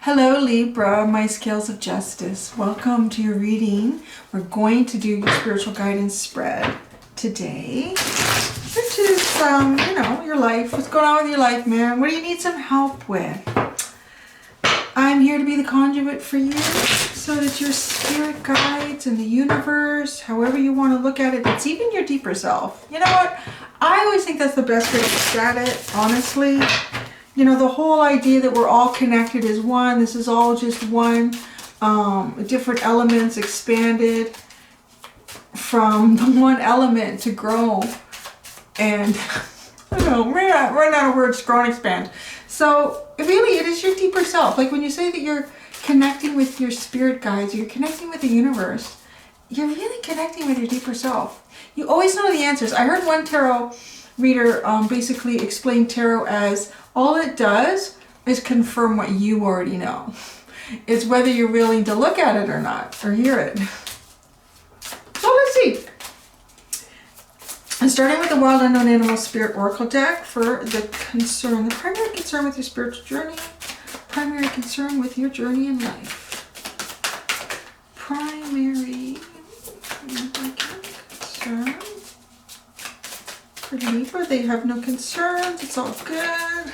Hello Libra, my scales of justice. Welcome to your reading. We're going to do your spiritual guidance spread today, which is, you know, your life. What's going on with your life, man? What do you need some help with? I'm here to be the conduit for you so that your spirit guides and the universe, however you want to look at it, it's even your deeper self. You know what? I always think that's the best way to look at it, honestly. You know, the whole idea that we're all connected as one, this is all just one, different elements expanded from the one element to grow. And, I don't know, run out of words, grow and expand. So, really, it is your deeper self. Like when you say that you're connecting with your spirit guides, you're connecting with the universe, you're really connecting with your deeper self. You always know the answers. I heard one tarot reader basically explain tarot as all it does is confirm what you already know. It's whether you're willing to look at it or not, or hear it. So let's see. I'm starting with the Wild Unknown Animal Spirit Oracle deck for the concern, the primary concern with your spiritual journey, primary concern with your journey in life. Primary concern. For Libra, they have no concerns. It's all good.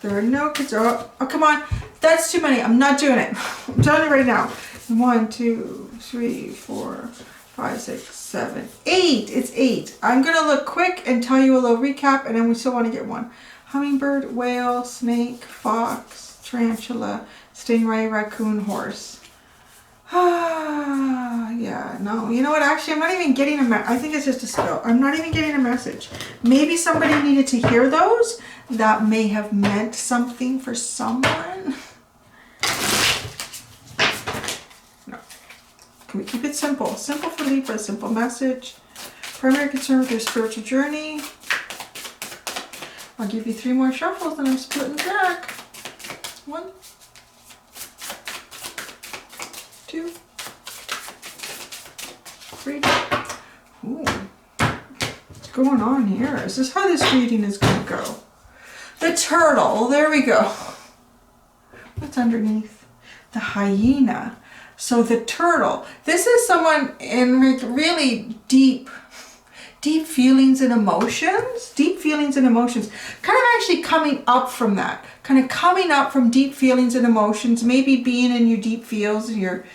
There are no concerns. Oh, come on. That's too many. I'm not doing it. I'm telling you right now. 1, 2, 3, 4, 5, 6, 7, 8. It's 8. I'm going to look quick and tell you a little recap, and then we still want to get one. Hummingbird, whale, snake, fox, tarantula, stingray, raccoon, horse. Yeah, no, you know what, actually I'm not even getting I think it's just a spell. I'm not even getting a message. Maybe somebody needed to hear those. That may have meant something for someone. No. Can we keep it simple? Simple for Libra, simple message. Primary concern with your spiritual journey. I'll give you 3 more shuffles and I'm splitting the deck. 1, 2, 3. Ooh. What's going on here? Is this how this reading is going to go? The turtle. There we go. What's underneath? The hyena. So the turtle. This is someone in really deep feelings and emotions. Deep feelings and emotions. Kind of actually coming up from that. Kind of coming up from deep feelings and emotions. Maybe being in your deep feels and your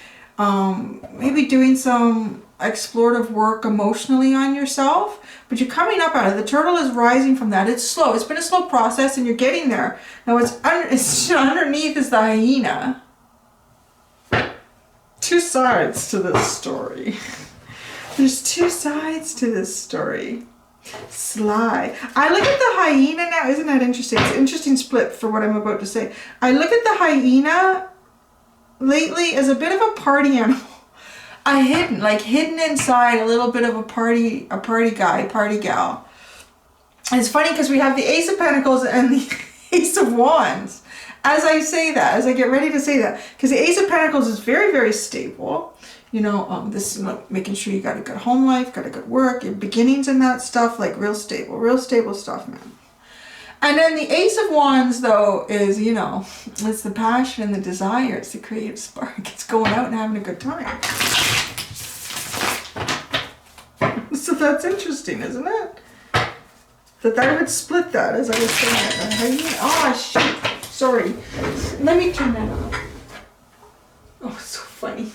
maybe doing some explorative work emotionally on yourself, but you're coming up out of it. The turtle is rising from that. It's slow. It's been a slow process and you're getting there. Now it's underneath is the hyena. 2 sides to this story. There's 2 sides to this story. Sly. I look at the hyena now. Isn't that interesting? It's an interesting split for what I'm about to say. I look at the hyena lately as a bit of a party animal. Hidden inside a little bit of a party guy, party gal. And it's funny because we have the Ace of Pentacles and the Ace of Wands. As I say that, as I get ready to say that, because the Ace of Pentacles is very, very stable. You know, this is making sure you got a good home life, got a good work, your beginnings and that stuff, like real stable stuff, man. And then the Ace of Wands, though, is, you know, it's the passion and the desire. It's the creative spark. It's going out and having a good time. So that's interesting, isn't it? That I would split that as I was saying that. Oh, shoot. Sorry. Let me turn that off. Oh, it's so funny.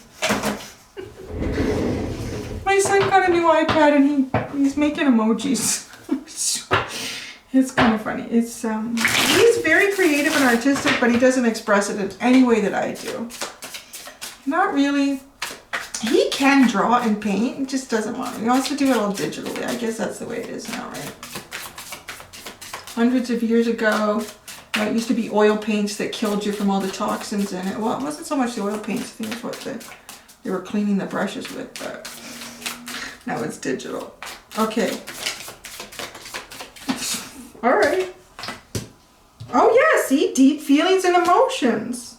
My son got a new iPad and he's making emojis. It's kind of funny. It's he's very creative and artistic, but he doesn't express it in any way that I do. Not really. He can draw and paint, he just doesn't want to. He wants to do it all digitally. I guess that's the way it is now, right? Hundreds of years ago, it used to be oil paints that killed you from all the toxins in it. Well, it wasn't so much the oil paints. I think it's what they were cleaning the brushes with, but now it's digital. Okay. All right. Oh yeah, see? Deep feelings and emotions.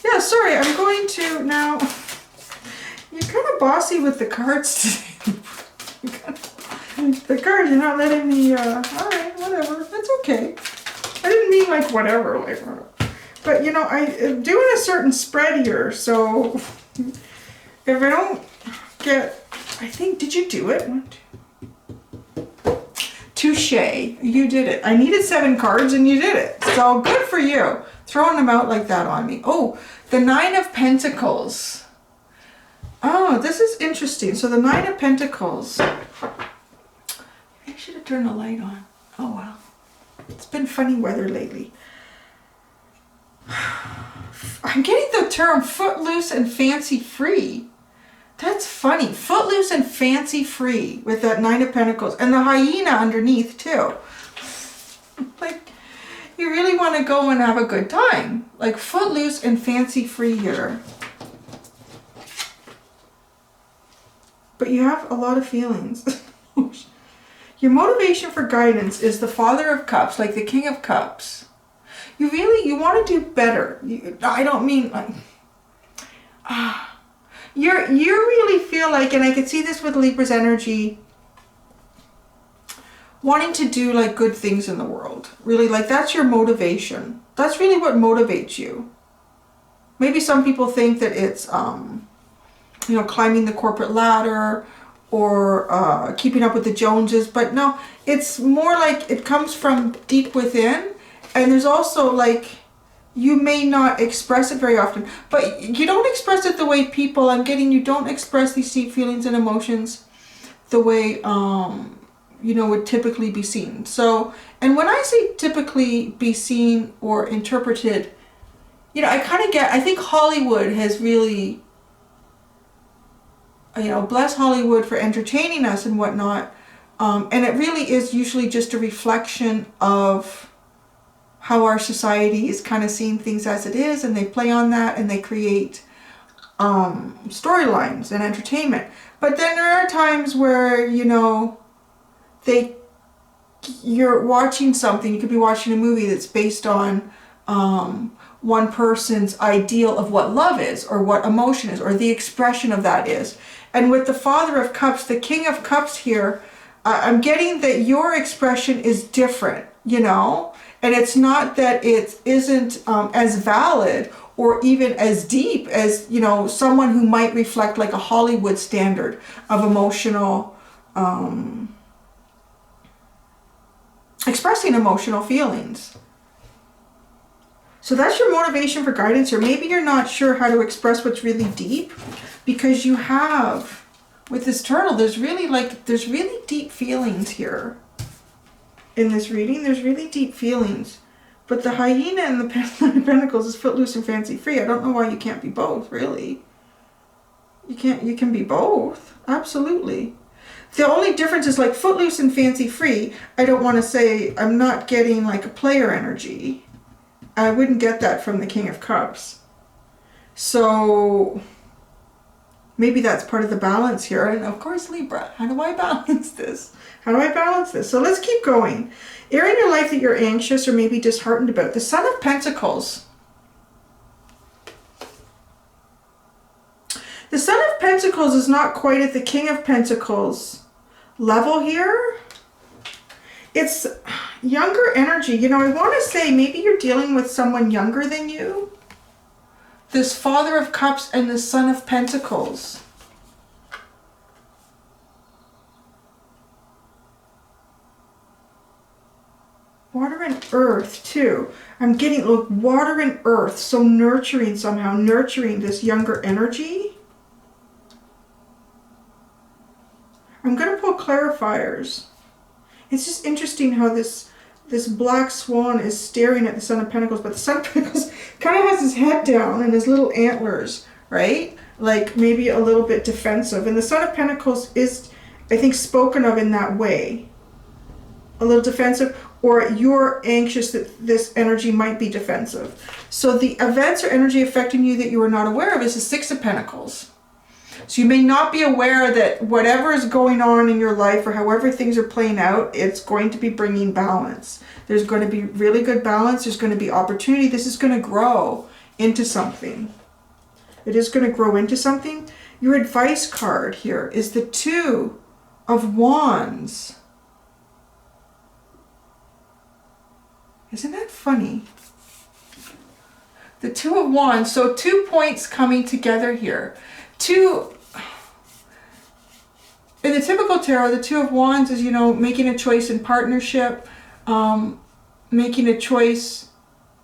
Yeah, sorry, I'm going to now. You're kind of bossy with the cards today. The cards, you're not letting me, all right. whatever. It's okay. I didn't mean like whatever, like, but you know, I'm doing a certain spread here, so if I don't get, I think, did you do it? 1, 2. Touche, you did it. I needed 7 cards and you did it. So good for you. Throwing them out like that on me. Oh, the 9 of Pentacles. Oh, this is interesting. So the 9 of Pentacles. I should have turned the light on. Oh, wow. It's been funny weather lately. I'm getting the term footloose and fancy free. That's funny. Footloose and fancy free with that 9 of Pentacles. And the hyena underneath too. Like, you really want to go and have a good time. Like footloose and fancy free here. But you have a lot of feelings. Your motivation for guidance is the Father of Cups, like the King of Cups. You want to do better. I don't mean like, you really feel like, and I could see this with Libra's energy, wanting to do like good things in the world. Really, like that's your motivation. That's really what motivates you. Maybe some people think that it's, you know, climbing the corporate ladder or keeping up with the Joneses, but no, it's more like it comes from deep within. And there's also like, you may not express it very often, but you don't express it the way people, I'm getting, you don't express these deep feelings and emotions the way, you know, would typically be seen. So, and when I say typically be seen or interpreted, you know, I kind of get, I think Hollywood has really, you know, bless Hollywood for entertaining us and whatnot. And it really is usually just a reflection of how our society is kind of seeing things as it is, and they play on that and they create storylines and entertainment. But then there are times where, you know, you're watching something, you could be watching a movie that's based on one person's ideal of what love is, or what emotion is, or the expression of that is. And with the Father of Cups, the King of Cups here, I'm getting that your expression is different, you know? And it's not that it isn't as valid or even as deep as, you know, someone who might reflect like a Hollywood standard of emotional, expressing emotional feelings. So that's your motivation for guidance here. Maybe you're not sure how to express what's really deep, because you have, with this turtle, there's really deep feelings here. In this reading, there's really deep feelings. But the hyena and the Pentacles is footloose and fancy free. I don't know why you can't be both, really. You can be both. Absolutely. The only difference is like footloose and fancy free. I don't want to say, I'm not getting like a player energy. I wouldn't get that from the King of Cups. So maybe that's part of the balance here. And of course, Libra, how do I balance this? How do I balance this? So let's keep going. Area in your life that you're anxious or maybe disheartened about. The Son of Pentacles. The Son of Pentacles is not quite at the King of Pentacles level here. It's younger energy. You know, I want to say maybe you're dealing with someone younger than you. This Father of Cups and the Son of Pentacles. Water and earth too. I'm getting, look, water and earth. So nurturing somehow, nurturing this younger energy. I'm going to pull clarifiers. It's just interesting how this black swan is staring at the Son of Pentacles, but the Son of Pentacles kind of has his head down and his little antlers, right? Like maybe a little bit defensive. And the Son of Pentacles is, I think, spoken of in that way. A little defensive, or you're anxious that this energy might be defensive. So the events or energy affecting you that you are not aware of is the Six of Pentacles. So you may not be aware that whatever is going on in your life or however things are playing out, it's going to be bringing balance. There's going to be really good balance. There's going to be opportunity. This is going to grow into something. It is going to grow into something. Your advice card here is the Two of Wands. Isn't that funny? The Two of Wands, so 2 points coming together here. In the typical tarot, the Two of Wands is, you know, making a choice in partnership, making a choice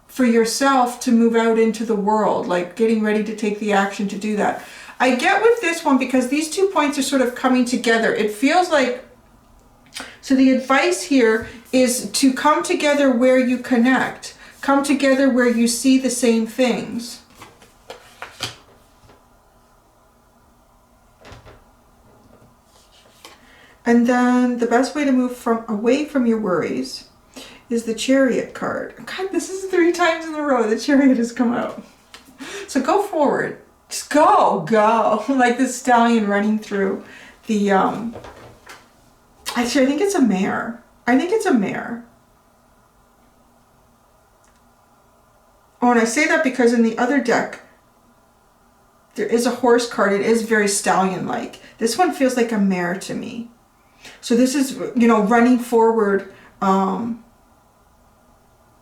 for yourself to move out into the world, like getting ready to take the action to do that. I get with this one because these 2 points are sort of coming together. It feels like, so the advice here is to come together where you connect. Come together where you see the same things. And then the best way to move away from your worries is the Chariot card. God, this is 3 times in a row the Chariot has come out. So go forward. Just go. Like this stallion running through the, actually I think it's a mare. I think it's a mare. Oh, and I say that because in the other deck, there is a horse card. It is very stallion-like. This one feels like a mare to me. So this is, you know, running forward,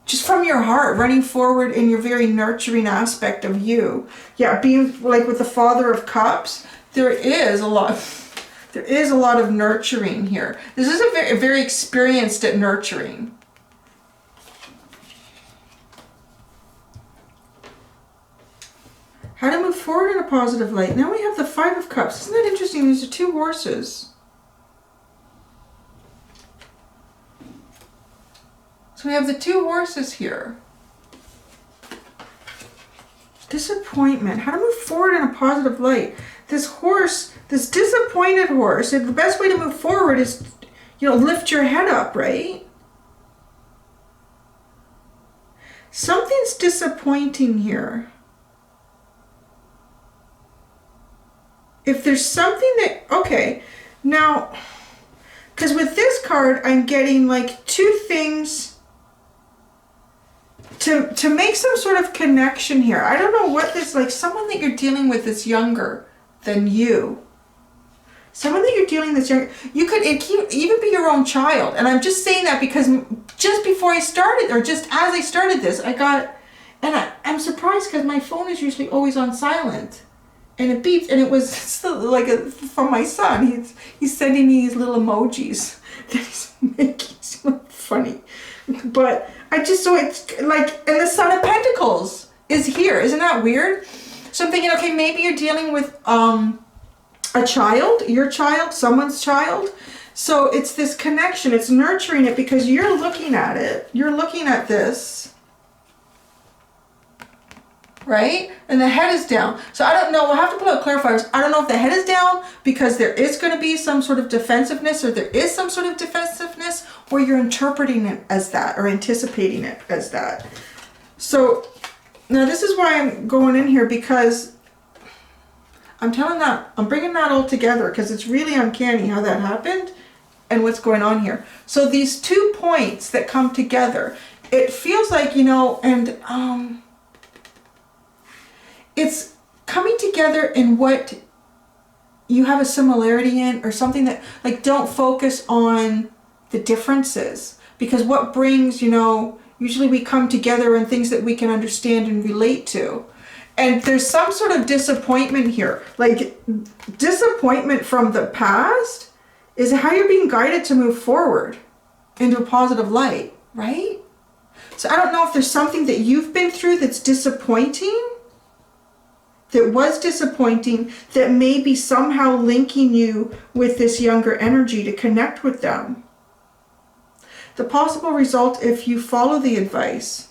just from your heart, running forward in your very nurturing aspect of you. Yeah, being like with the Father of Cups, there is a lot of nurturing here. This is a very experienced at nurturing. How to move forward in a positive light. Now we have the Five of Cups. Isn't that interesting? These are 2 horses. So we have the 2 horses here. Disappointment. How to move forward in a positive light. This horse, this disappointed horse, the best way to move forward is, you know, lift your head up, right? Something's disappointing here. If there's something that, okay, now, because with this card, I'm getting like 2 things to make some sort of connection here. I don't know what this, like someone that you're dealing with that's younger than you. Someone that you're dealing with that's younger. It can even be your own child. And I'm just saying that because just before I started, or just as I started this, I got, and I'm surprised because my phone is usually always on silent. And it beeped, and it was like from my son. He's sending me these little emojis that he's making so funny. But I just, so it's like, and the Son of Pentacles is here. Isn't that weird? So I'm thinking, okay, maybe you're dealing with a child, your child, someone's child. So it's this connection. It's nurturing it because you're looking at it. You're looking at this. Right? And the head is down. So I don't know. We'll have to pull out clarifiers. I don't know if the head is down because there is going to be some sort of defensiveness, or there is some sort of defensiveness, or you're interpreting it as that or anticipating it as that. So now this is why I'm going in here, because I'm bringing that all together because it's really uncanny how that happened and what's going on here. So these 2 points that come together, it feels like, you know, and it's coming together in what you have a similarity in, or something that, like, don't focus on the differences, because what brings, you know, usually we come together in things that we can understand and relate to. And there's some sort of disappointment here, like disappointment from the past is how you're being guided to move forward into a positive light, right? So I don't know if there's something that you've been through that's disappointing, that was disappointing, that may be somehow linking you with this younger energy to connect with them. The possible result, if you follow the advice,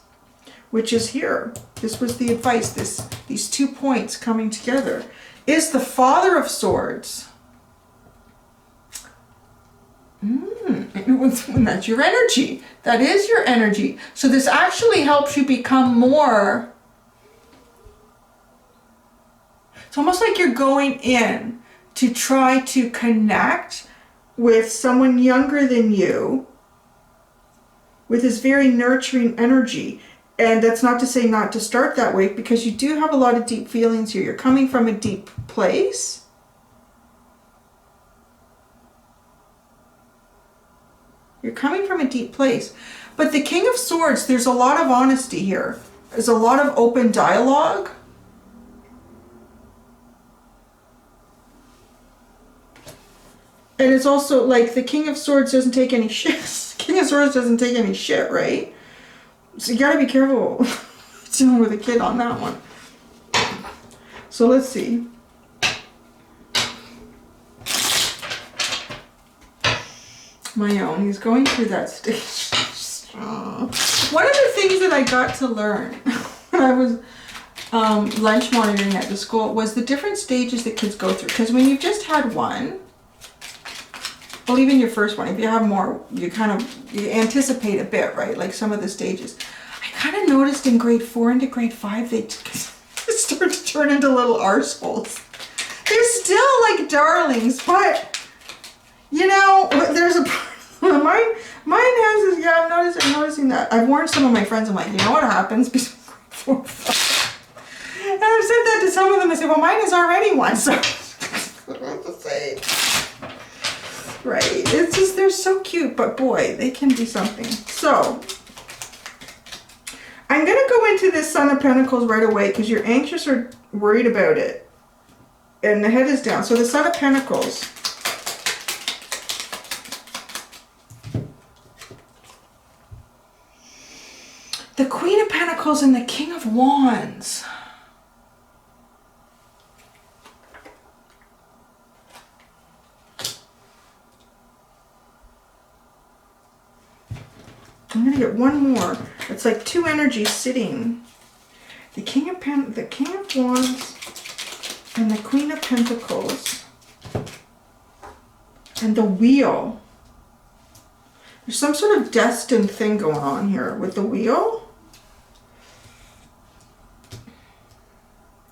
which is here, this was the advice, these 2 points coming together, is the Father of Swords. And that's your energy. That is your energy. So this actually helps you become more. It's almost like you're going in to try to connect with someone younger than you with this very nurturing energy. And that's not to say not to start that way, because you do have a lot of deep feelings here. You're coming from a deep place. You're coming from a deep place. But the King of Swords, there's a lot of honesty here. There's a lot of open dialogue. And it's also like the King of Swords doesn't take any shit. King of Swords doesn't take any shit, right? So you gotta be careful dealing with a kid on that one. So let's see. My own, he's going through that stage. One of the things that I got to learn when I was lunch monitoring at the school was the different stages that kids go through. Because when you've just had one, well, even your first one, if you have more, you anticipate a bit, right? Like some of the stages. I kind of noticed in grade 4 into grade 5, they start to turn into little arseholes. They're still like darlings, but you know, there's a mine has this, yeah, I'm noticing that. I've warned some of my friends, I'm like, you know what happens between grade 4 and 5? And I've said that to some of them, I say, well, mine is already one, so what to say. Right, it's just, they're so cute, but boy, they can be something. So, I'm going to go into this Son of Pentacles right away because you're anxious or worried about it. And the head is down. So the Son of Pentacles. The Queen of Pentacles and the King of Wands. I'm going to get one more. It's like two energies sitting. The King of Wands and the Queen of Pentacles. And the Wheel. There's some sort of destined thing going on here with the Wheel.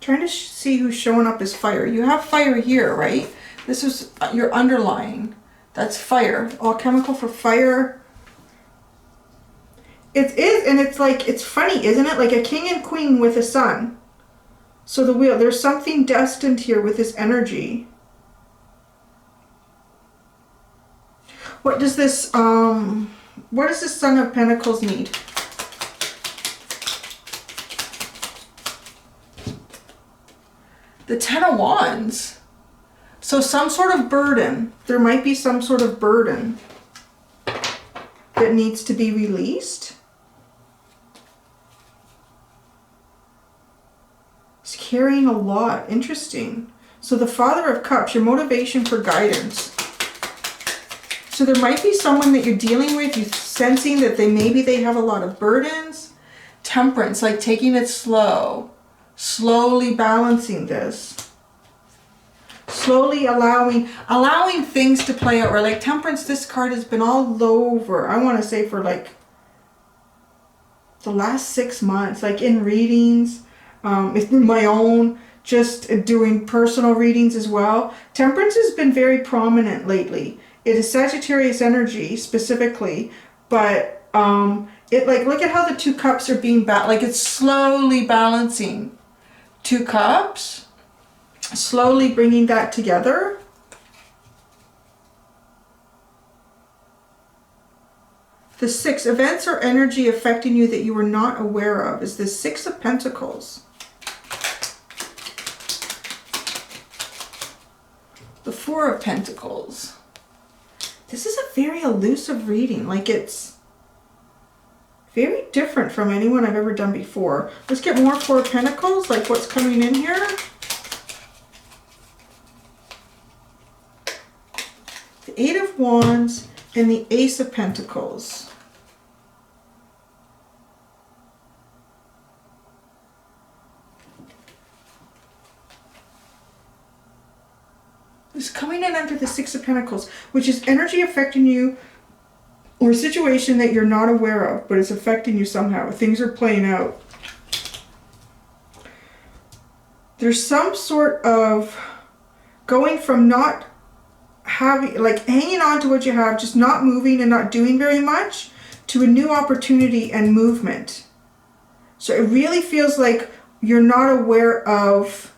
Trying to see who's showing up as fire. You have fire here, right? This is your underlying. That's fire. Alchemical for fire. It is, and it's like, it's funny, isn't it? Like a king and queen with a sun. So the Wheel, there's something destined here with this energy. What does this Son of Pentacles need? The Ten of Wands. So some sort of burden. There might be some sort of burden that needs to be released. He's carrying a lot. Interesting. So the Father of Cups, your motivation for guidance. So there might be someone that you're dealing with, you're sensing that maybe they have a lot of burdens. Temperance, like taking it slow. Slowly balancing this. Slowly allowing things to play out. Or like Temperance, this card has been all over, I want to say for like the last 6 months. Like in readings, it's been my own, just doing personal readings as well. Temperance has been very prominent lately. It is Sagittarius energy specifically, but it like, look at how the two cups are being like it's slowly balancing. 2 cups, slowly bringing that together. The 6, events or energy affecting you that you were not aware of, is the 6 of Pentacles. The 4 of Pentacles. This is a very elusive reading. Like it's very different from anyone I've ever done before. Let's get more 4 of Pentacles, like what's coming in here. The 8 of Wands and the Ace of Pentacles. It's coming in under the 6 of Pentacles, which is energy affecting you or a situation that you're not aware of, but it's affecting you somehow. Things are playing out. There's some sort of going from not having, like hanging on to what you have, just not moving and not doing very much, to a new opportunity and movement. So it really feels like you're not aware of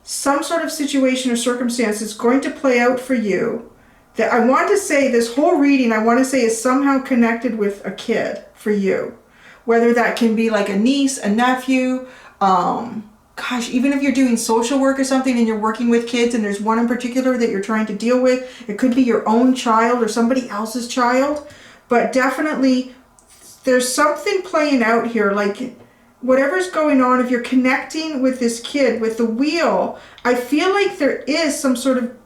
some sort of situation or circumstance that's going to play out for you, that I want to say this whole reading, I want to say is somehow connected with a kid for you. Whether that can be like a niece, a nephew, gosh, even if you're doing social work or something and you're working with kids and there's one in particular that you're trying to deal with, it could be your own child or somebody else's child. But definitely there's something playing out here, like whatever's going on, if you're connecting with this kid, with the wheel, I feel like there is some sort of,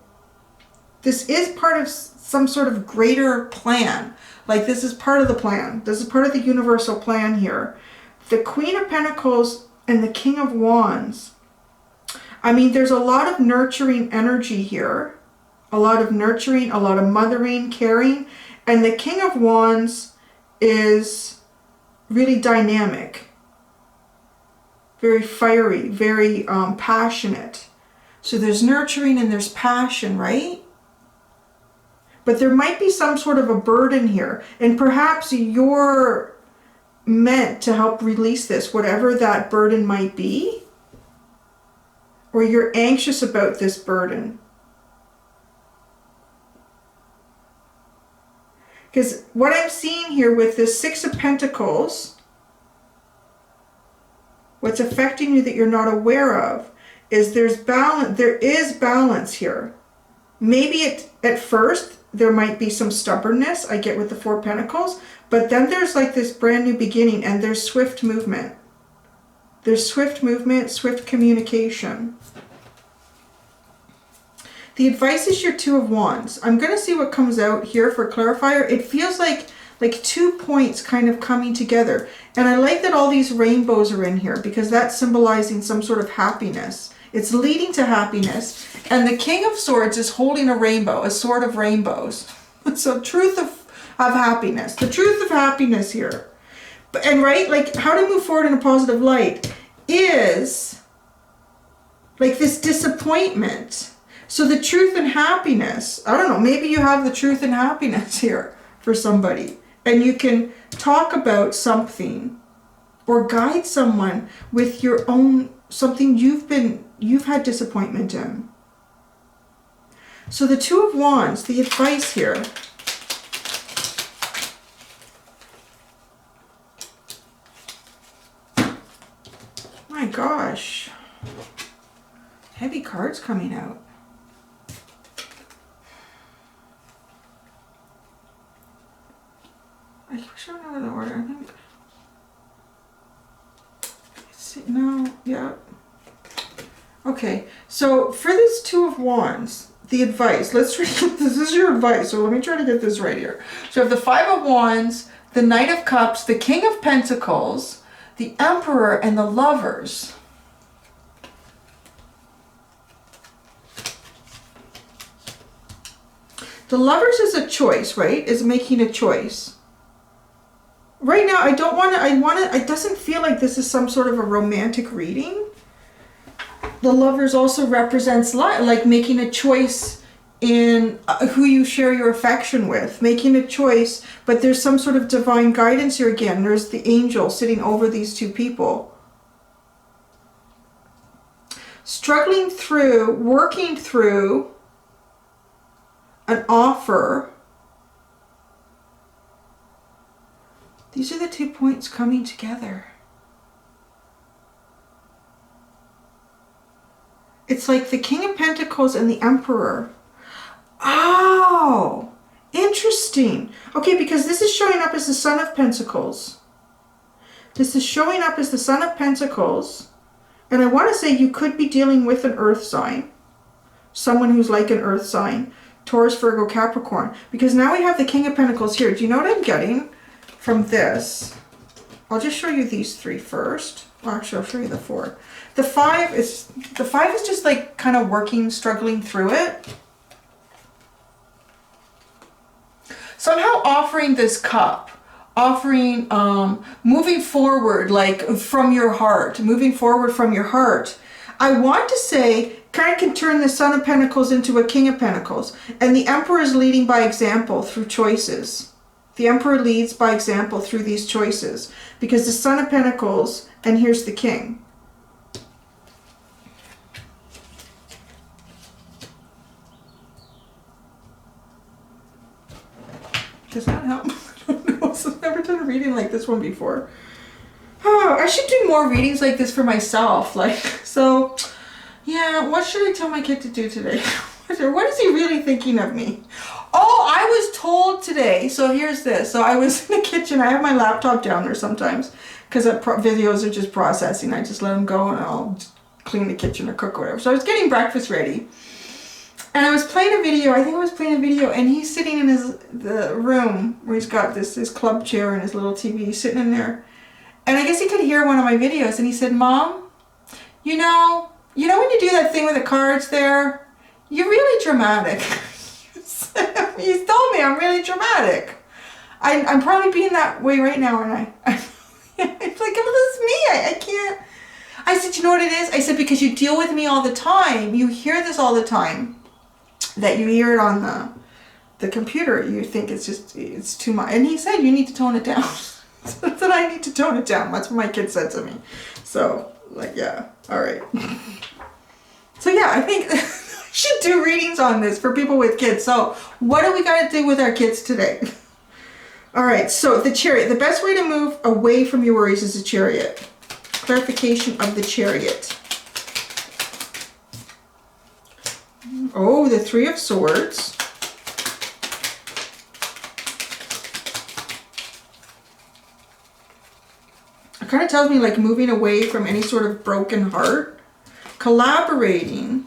this is part of some sort of greater plan. Like this is part of the plan. This is part of the universal plan here. The Queen of Pentacles and the King of Wands. I mean, there's a lot of nurturing energy here. A lot of nurturing, a lot of mothering, caring. And the King of Wands is really dynamic. Very fiery, very passionate. So there's nurturing and there's passion, right? But there might be some sort of a burden here. And perhaps you're meant to help release this, whatever that burden might be. Or you're anxious about this burden. Because what I'm seeing here with this Six of Pentacles, what's affecting you that you're not aware of is there's balance. There is balance here. Maybe at first there might be some stubbornness, I get with the Four of Pentacles, but then there's like this brand new beginning and there's swift movement. There's swift movement, swift communication. The advice is your Two of Wands. I'm going to see what comes out here for clarifier. It feels like 2 points kind of coming together. And I like that all these rainbows are in here because that's symbolizing some sort of happiness. It's leading to happiness. And the King of Swords is holding a rainbow, a sword of rainbows. So truth of happiness. The truth of happiness here. And right, like how to move forward in a positive light is like this disappointment. So the truth and happiness, I don't know, maybe you have the truth and happiness here for somebody. And you can talk about something or guide someone with your own, something you've had disappointment in. So the Two of Wands, the advice here. My gosh. Heavy cards coming out. I wish I know the order. I think. No, yeah. Okay, so for this Two of Wands, the advice, let's read this is your advice, so let me try to get this right here. So you have the Five of Wands, the Knight of Cups, the King of Pentacles, the Emperor, and the Lovers. The Lovers is a choice, right? Is making a choice. Right now, I don't want to, it doesn't feel like this is some sort of a romantic reading. The Lovers also represents like making a choice in who you share your affection with, making a choice, but there's some sort of divine guidance here again. There's the angel sitting over these two people. Struggling through, working through an offer. These are the 2 points coming together. It's like the King of Pentacles and the Emperor. Oh, interesting. Okay, because this is showing up as the Son of Pentacles. This is showing up as the Son of Pentacles. And I want to say you could be dealing with an earth sign. Someone who's like an earth sign. Taurus, Virgo, Capricorn. Because now we have the King of Pentacles here. Do you know what I'm getting from this? I'll just show you these three first. Well, actually, I'll show you the four. The five is just like kind of working, struggling through it. Somehow offering this cup, offering, moving forward, like from your heart, moving forward from your heart. I want to say, kind of can turn the Son of Pentacles into a King of Pentacles. And the Emperor is leading by example through choices. The Emperor leads by example through these choices. Because the Son of Pentacles, and here's the King. Does that help? I don't know. I've never done a reading like this one before. Oh, I should do more readings like this for myself. Like, so, yeah, what should I tell my kid to do today? What is he really thinking of me? Oh, I was told today. So here's this. So I was in the kitchen. I have my laptop down there sometimes because videos are just processing. I just let them go and I'll clean the kitchen or cook or whatever. So I was getting breakfast ready. And I was playing a video, I think I was playing a video, and he's sitting in the room where he's got his club chair and his little TV, he's sitting in there. And I guess he could hear one of my videos, and he said, Mom, you know when you do that thing with the cards there, you're really dramatic. He's told me I'm really dramatic. I'm probably being that way right now, and it's like, well, that's me, I can't. I said, you know what it is? I said, because you deal with me all the time, you hear this all the time. That you hear it on the computer, you think it's too much. And he said, you need to tone it down. So I said, I need to tone it down. That's what my kid said to me. So, like, yeah, all right. So yeah, I think I should do readings on this for people with kids. So what do we got to do with our kids today? All right, so the Chariot. The best way to move away from your worries is the Chariot. Clarification of the Chariot. Oh, the Three of Swords. It kind of tells me like moving away from any sort of broken heart. Collaborating.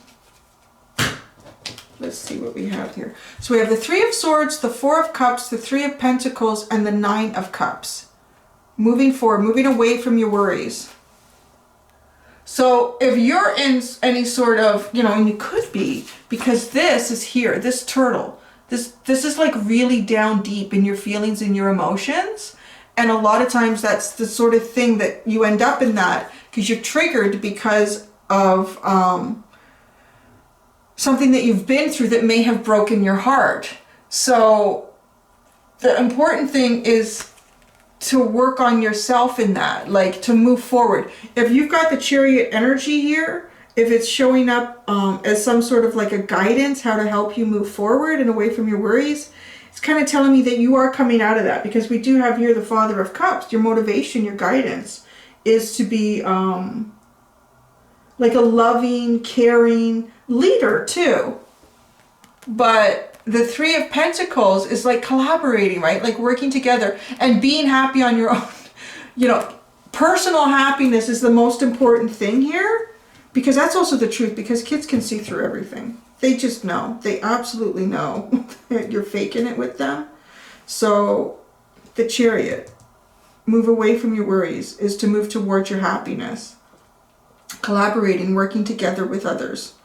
Let's see what we have here. So we have the Three of Swords, the Four of Cups, the Three of Pentacles, and the Nine of Cups. Moving forward, moving away from your worries. So if you're in any sort of, and you could be, because this is here, this turtle, this is like really down deep in your feelings and your emotions. And a lot of times that's the sort of thing that you end up in that because you're triggered because of something that you've been through that may have broken your heart. So the important thing is to work on yourself in that, like to move forward. If you've got the Chariot energy here, if it's showing up as some sort of like a guidance, how to help you move forward and away from your worries, it's kind of telling me that you are coming out of that, because we do have here the Father of Cups. Your motivation, your guidance is to be like a loving, caring leader too. But the Three of Pentacles is like collaborating, right? Like working together and being happy on your own. Personal happiness is the most important thing here, because that's also the truth, because kids can see through everything. They just know. They absolutely know that you're faking it with them. So the Chariot, move away from your worries, is to move towards your happiness. Collaborating, working together with others.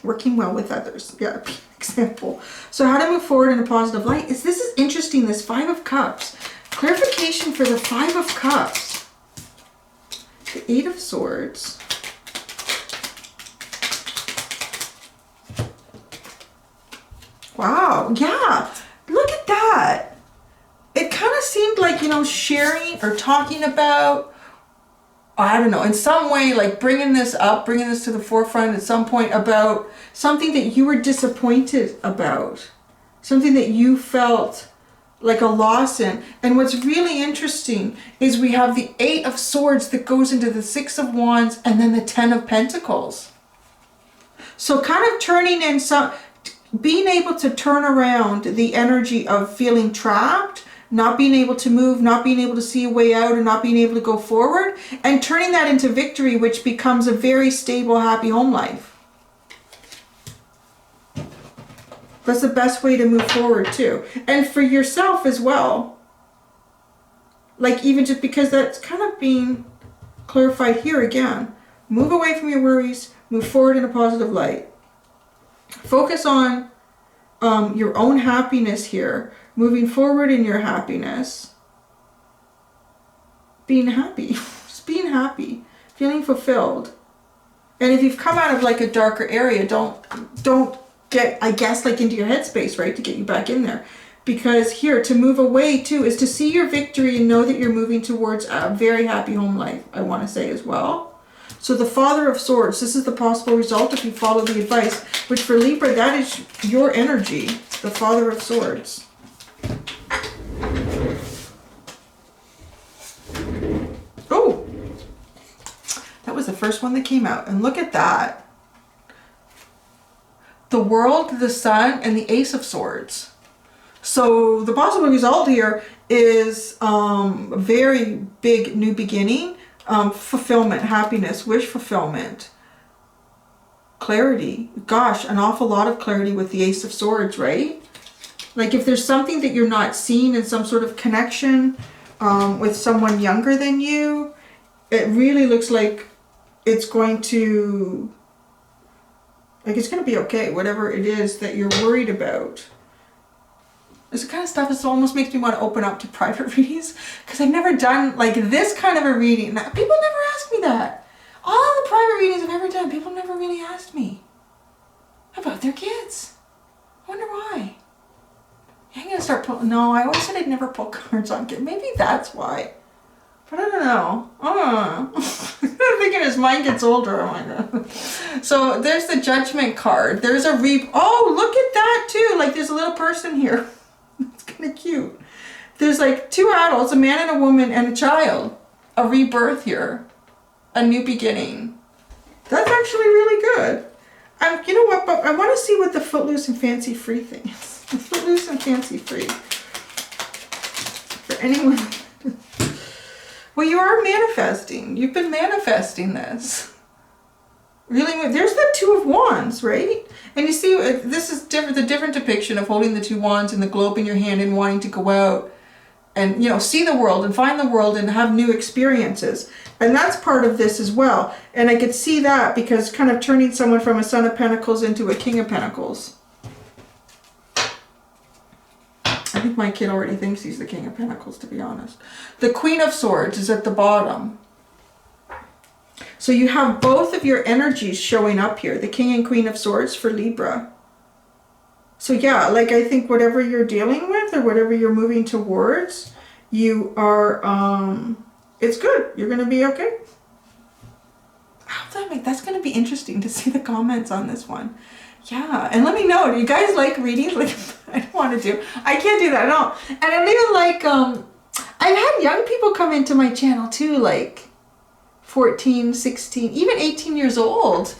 Working well with others. Yeah, example. So how to move forward in a positive light is, this is interesting, this Five of Cups. Clarification for the Five of Cups. The Eight of Swords. Wow, yeah, look at that. It kind of seemed like, sharing or talking about, I don't know, in some way, like bringing this to the forefront at some point about something that you were disappointed about, something that you felt like a loss in. And what's really interesting is we have the Eight of Swords that goes into the Six of Wands and then the Ten of Pentacles. So kind of turning in being able to turn around the energy of feeling trapped, not being able to move, not being able to see a way out, or not being able to go forward, and turning that into victory, which becomes a very stable, happy home life. That's the best way to move forward too. And for yourself as well. Like, even just because that's kind of being clarified here again. Move away from your worries, move forward in a positive light. Focus on your own happiness here, moving forward in your happiness, being happy, just being happy, feeling fulfilled. And if you've come out of like a darker area, don't get, I guess, like into your headspace, right, to get you back in there. Because here, to move away too is to see your victory and know that you're moving towards a very happy home life, I want to say as well. So the Father of Swords, this is the possible result if you follow the advice, which for Libra, that is your energy, the Father of Swords. first one that came out. And look at that. The World, the Sun, and the Ace of Swords. So the possible result here is a very big new beginning, fulfillment, happiness, wish fulfillment, clarity. Gosh, an awful lot of clarity with the Ace of Swords, right? Like if there's something that you're not seeing in some sort of connection with someone younger than you, it really looks like it's going to, like it's going to be okay, whatever it is that you're worried about. It's the kind of stuff that almost makes me want to open up to private readings, because I've never done like this kind of a reading. People never ask me that. All the private readings I've ever done, people never really asked me about their kids. I wonder why. I'm going to start pulling. No, I always said I'd never pull cards on kids. Maybe that's why. But I don't know. I'm thinking as mine gets older. Oh my God. So there's the Judgment card. There's a oh, look at that too. Like there's a little person here. It's kind of cute. There's like two adults, a man and a woman and a child. A rebirth here. A new beginning. That's actually really good. You know what? But I want to see what the Footloose and Fancy Free thing is. The Footloose and Fancy Free. For anyone. Well, you are manifesting. You've been manifesting this. Really, there's the Two of Wands, right? And you see, this is different. The different depiction of holding the two wands and the globe in your hand and wanting to go out and, you know, see the world and find the world and have new experiences. And that's part of this as well. And I could see that because kind of turning someone from a Son of Pentacles into a King of Pentacles. I think my kid already thinks he's the King of Pentacles, to be honest. The Queen of Swords is at the bottom. So you have both of your energies showing up here. The King and Queen of Swords for Libra. So yeah, like I think whatever you're dealing with or whatever you're moving towards, you are, it's good. You're going to be okay. That's going to be interesting to see the comments on this one. Yeah, and let me know. Do you guys like readings? Like, I don't want to do. I can't do that at all. And I don't even like, I've had young people come into my channel too, like 14, 16, even 18 years old.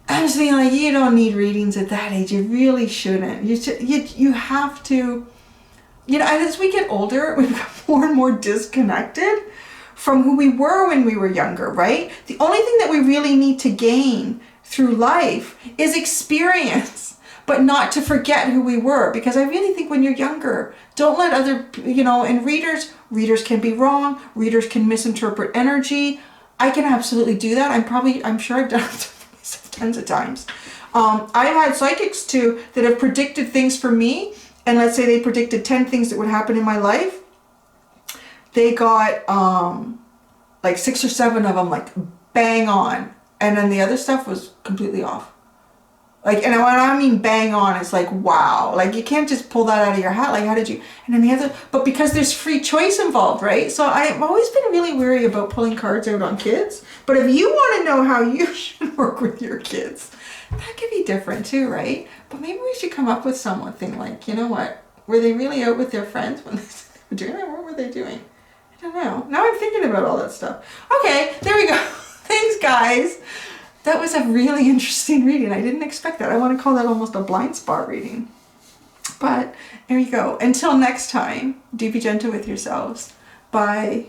I'm just thinking like, you don't need readings at that age. You really shouldn't. You have to, you know, and as we get older, we become more and more disconnected from who we were when we were younger, right? The only thing that we really need to gain through life is experience, but not to forget who we were. Because I really think when you're younger, don't let other, you know, and readers can be wrong. Readers can misinterpret energy. I can absolutely do that. I'm sure I've done it tons of times. I've had psychics too that have predicted things for me. And let's say they predicted 10 things that would happen in my life. They got like 6 or 7 of them like bang on. And then the other stuff was completely off. Like, and when I mean bang on, it's like, wow. Like, you can't just pull that out of your hat. Like, how did you? And then the other, but because there's free choice involved, right? So I've always been really wary about pulling cards out on kids. But if you want to know how you should work with your kids, that could be different too, right? But maybe we should come up with something like, you know what? Were they really out with their friends when they were doing it? What were they doing? I don't know. Now I'm thinking about all that stuff. Okay, there we go. Thanks, guys. That was a really interesting reading. I didn't expect that. I want to call that almost a blind spot reading. But there you go. Until next time, do be gentle with yourselves. Bye.